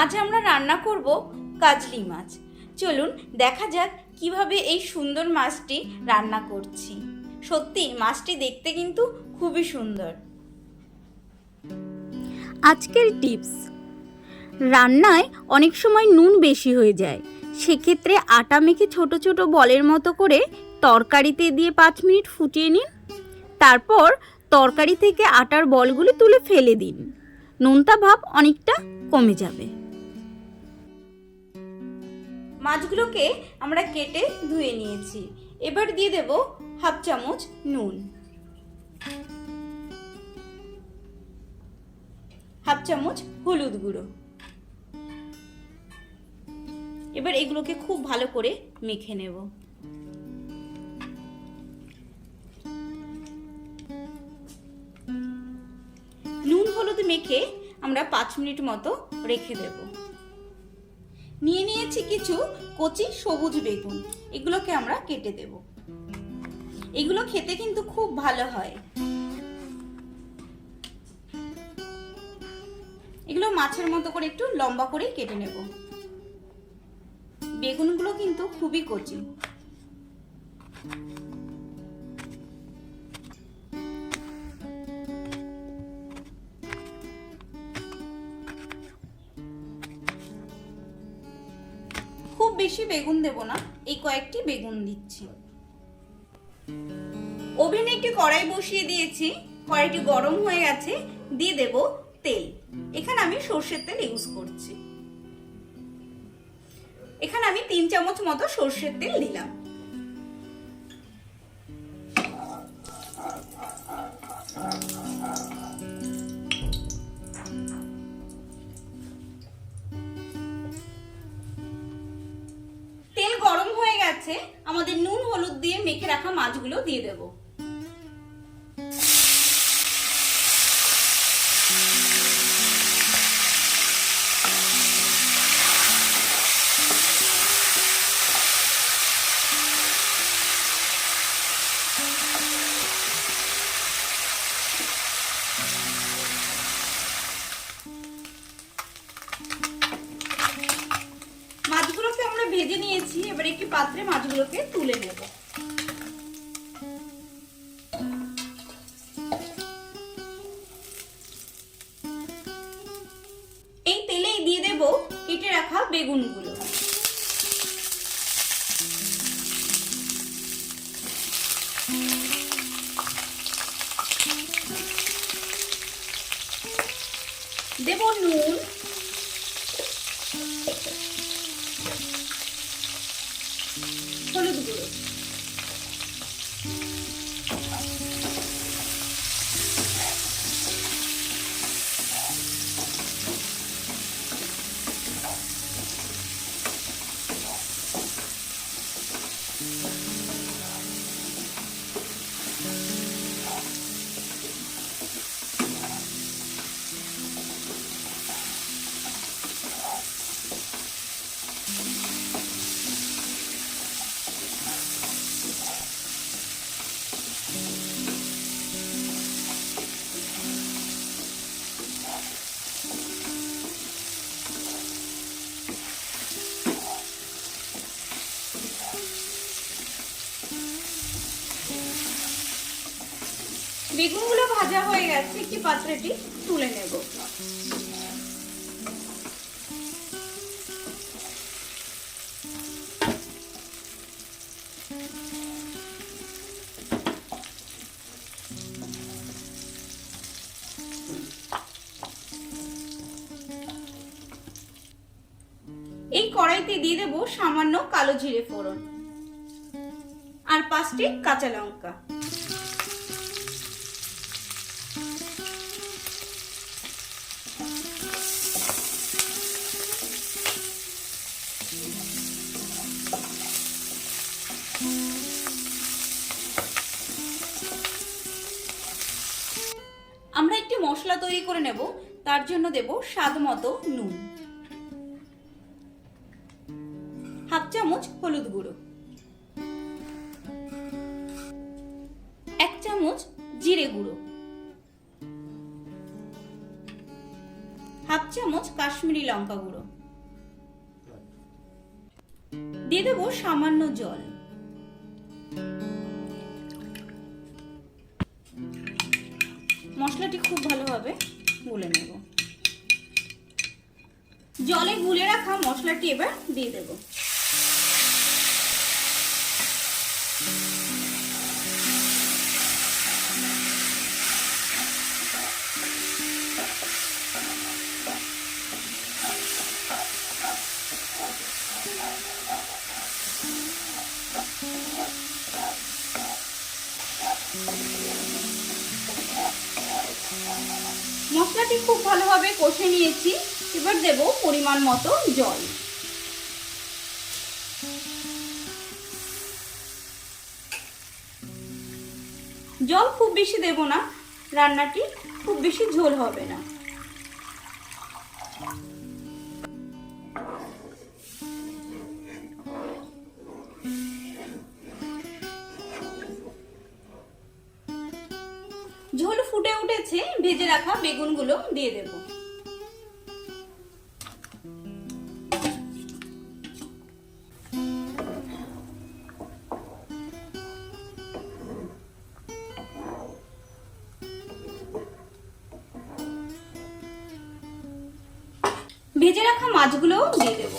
আজ আমরা রান্না করব কাজলি মাছ। চলুন দেখা যাক কিভাবে এই সুন্দর মাছটি রান্না করছি। সত্যি মাছটি দেখতে কিন্তু খুবই সুন্দর। আজকের টিপস, রান্নায় অনেক সময় নুন বেশি হয়ে যায়, সেক্ষেত্রে আটা মেখে ছোট ছোট বলের মতো করে তরকারিতে দিয়ে 5 মিনিট ফুটিয়ে নিন। তারপর তরকারি থেকে আটার বলগুলি তুলে ফেলে দিন, নোনতা ভাব অনেকটা কমে যাবে। মাছগুলোকে আমরা কেটে ধুয়ে নিয়েছি। এবার দিয়ে দেব হাফ চামচ নুন, হাফ চামচ হলুদ গুঁড়ো। এবার এগুলোকে খুব ভালো করে মেখে নেব। নুন হলুদ মেখে আমরা 5 মিনিট মতো রেখে দেব। নিয়ে নিয়েছি কিছু কচি সবুজ বেগুন, এগুলোকে আমরা কেটে দেব। এগুলো খেতে কিন্তু খুব ভালো হয়। এগুলো মাছের মতো করে একটু লম্বা করে কেটে নেব। বেগুনগুলো কিন্তু খুবই কচি। খুব বেশি বেগুন দেব না, এই কয়েকটি বেগুন দিচ্ছি। ওভেনে একটি কড়াই বসিয়ে দিয়েছি, কড়াইটি গরম হয়ে গেছে। দিয়ে দেব তেল। এখানে আমি সরষের তেল ইউজ করছি। এখানে আমি 3 চামচ মতো সরষের তেল দিলাম। তেল গরম হয়ে গেছে, আমাদের নুন হলুদ দিয়ে মেখে রাখা মাছগুলো দিয়ে দেব। মাছগুলোকে আমরা ভেজে নিয়েছি, এবার একটি পাত্রে মাছগুলোকে তুলে নেব। এই তেলেই দিয়ে দেব কেটে রাখা বেগুনগুলো। দেব নুন, হলুদ গুঁড়ো, বেগুনগুলো ভাজা হয়ে গেছে, একটি পাত্রেটি তুলে নেব। এই কড়াইতে দিয়ে দেব সামান্য কালো জিরে ফোড়ন আর 5টি কাঁচা লঙ্কা। আমরা একটি মশলা তৈরি করে নেব, তার জন্য দেব স্বাদ মতো নুন, হাফ চামচ হলুদ গুঁড়ো, 1 চামচ জিরে গুঁড়ো, হাফ চামচ কাশ্মীরি লঙ্কা গুঁড়ো, দিয়ে দেবো সামান্য জল। মশলাটি খুব ভালোভাবে গুলে নেব। জলে গুলে রাখা মশলাটি এবার দিয়ে দেব। মশলাটি খুব ভালোভাবে কষে নিয়েছি, এবার দেব পরিমাণ মতো জল। জল খুব বেশি দেব না, রান্নাটি খুব বেশি ঝোল হবে না। ঝোল ফুটে উঠেছে, ভেজে রাখা বেগুনগুলো দিয়ে দেব। ভেজে রাখা মাছগুলোও দিয়ে দেব।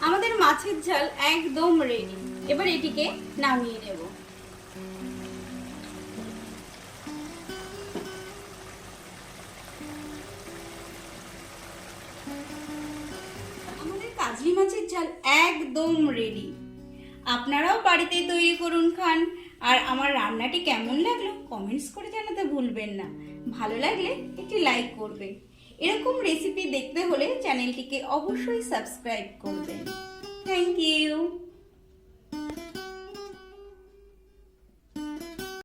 আমাদের মাছের ঝাল একদম রেডি। এবার এটিকে নামিয়ে নেব। আমাদের কাজলি মাছের ঝাল একদম রেডি। আপনারাও বাড়িতে তৈরি করুন, খান। আর আমার রান্নাটি কেমন লাগলো কমেন্টস করে জানাতে ভুলবেন না। ভালো লাগলে একটি লাইক করবেন। এরকম রেসিপি দেখতে হলে চ্যানেলটিকে অবশ্যই সাবস্ক্রাইব করবেন। Thank you.